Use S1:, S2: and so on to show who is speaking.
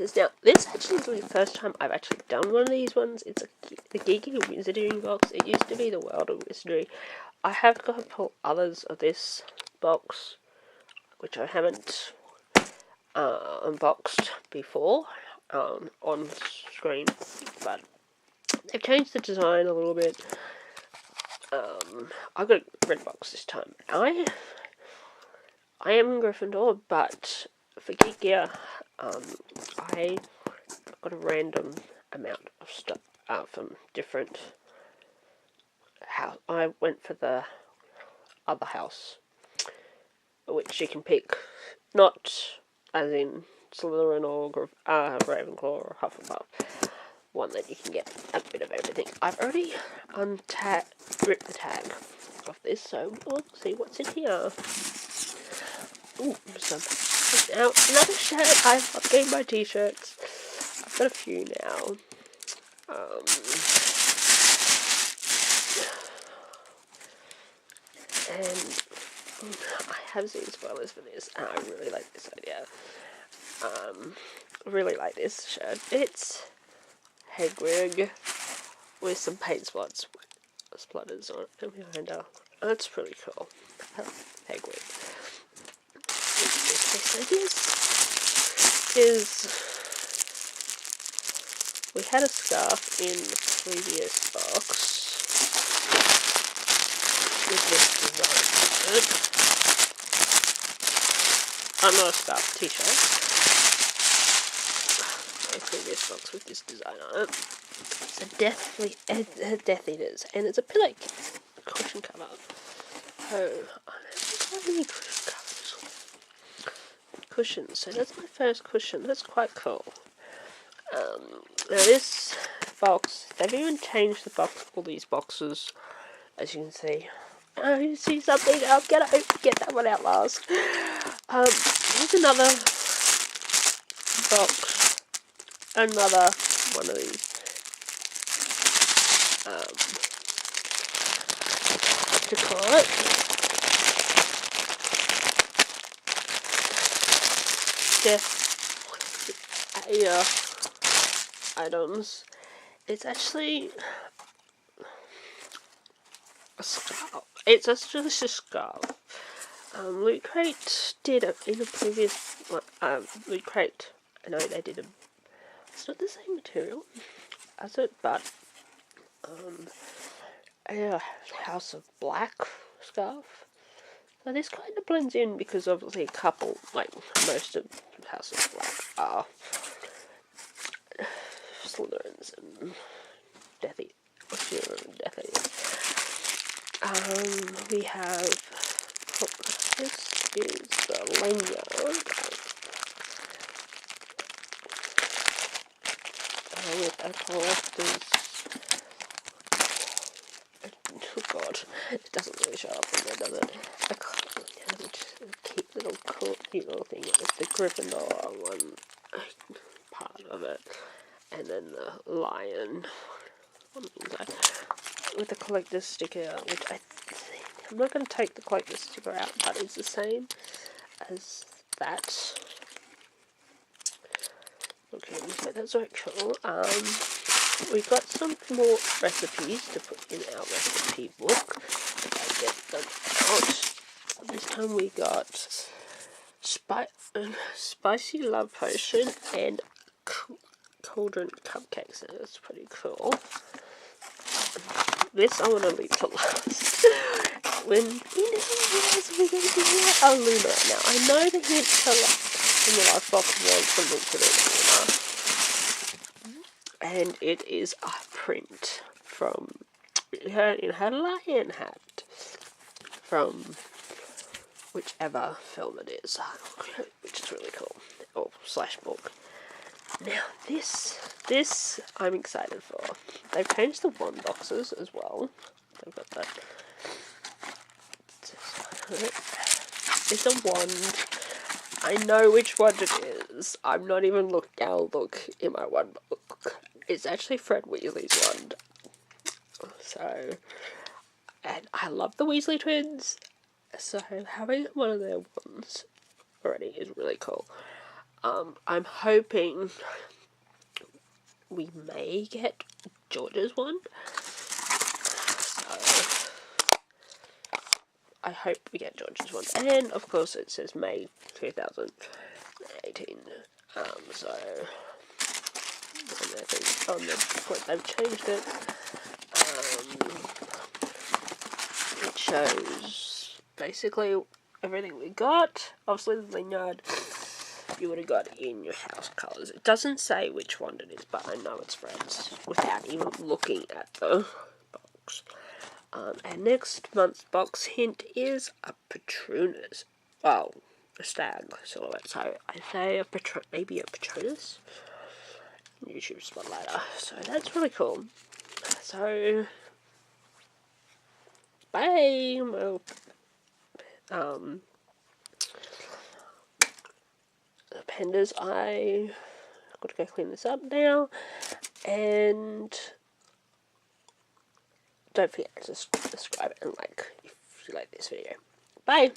S1: letters. Now, this actually is the first time I've actually done one of these ones. It's the GeekGear Wizardry box. It used to be the World of Wizardry. I have got a couple others of this box, which I haven't unboxed before on screen, but they've changed the design a little bit. I've got a red box this time. I am Gryffindor, but for GeekGear, I got a random amount of stuff from different house. I went for the other house, which you can pick, not as in Slytherin or Ravenclaw or Hufflepuff. One that you can get a bit of everything. I've already ripped the tag off this, so we'll see what's in here. Ooh, now another shirt. I've updated my t-shirts. I've got a few now. And I have seen spoilers for this, and I really like this idea. I really like this shirt. It's Hagrid with some paint splatters on it behind her. That's pretty cool. Hagrid. We had a scarf in the previous box with this design on it. Not a scarf, t-shirt. My previous box with this design on it. It's a Death Eaters, and it's a pillow cushion cover. Oh, I don't have any cushion covers. Cushions, so that's my first cushion. That's quite cool. Now this box, they've even changed the box, all these boxes, as you can see. Oh, you see something? I'll get that one out last. Here's another box. Another one of these. What to call it? Death Eater items. It's actually a scarf. It's actually just a scarf. Loot Crate did it in a previous Loot Crate. I know they did a. It's not the same material as it, but a House of Black scarf. So this kind of blends in because obviously a couple, like most of House of Black, are Slytherins and Death Eaters. We have this is the lanyard with a collector's. Oh god, it doesn't really show up in there, does it? A cute little thing with the Gryffindor one part of it, and then the lion on the inside with the collector's sticker, which I'm not going to take the collector's sticker out, but it's the same as that. Okay, so that's very cool. We've got some more recipes to put in our recipe book. If I get them out. This time we got spicy love potion and cauldron cupcakes. So that's pretty cool. This I want to leave to last. When yes, we're going to do a Luna. Now I know the hint in the last box was the look of it. And it is a print from her in her lion hat from whichever film it is, which is really cool, or slash book. Now this I'm excited for. They've changed the wand boxes as well. They've got that. It's a wand. I know which one it is. I'm not even looking. I'll look in my wand book. It's actually Fred Weasley's wand. So, and I love the Weasley twins. So having one of their wands already is really cool. I'm hoping we may get George's one. So I hope we get George's one. And of course it says May 2018. So I think on the point they've changed it. It shows basically everything we got. Obviously the lanyard you would have got in your house colours. It doesn't say which one it is, but I know it's reds without even looking at the box. And next month's box hint is a Patronus. Well, a stag silhouette. So I say maybe a Patronus. YouTube spotlighter. So that's really cool. So bye. Well, Pandas, I got to go clean this up now, and don't forget to subscribe and like if you like this video. Bye!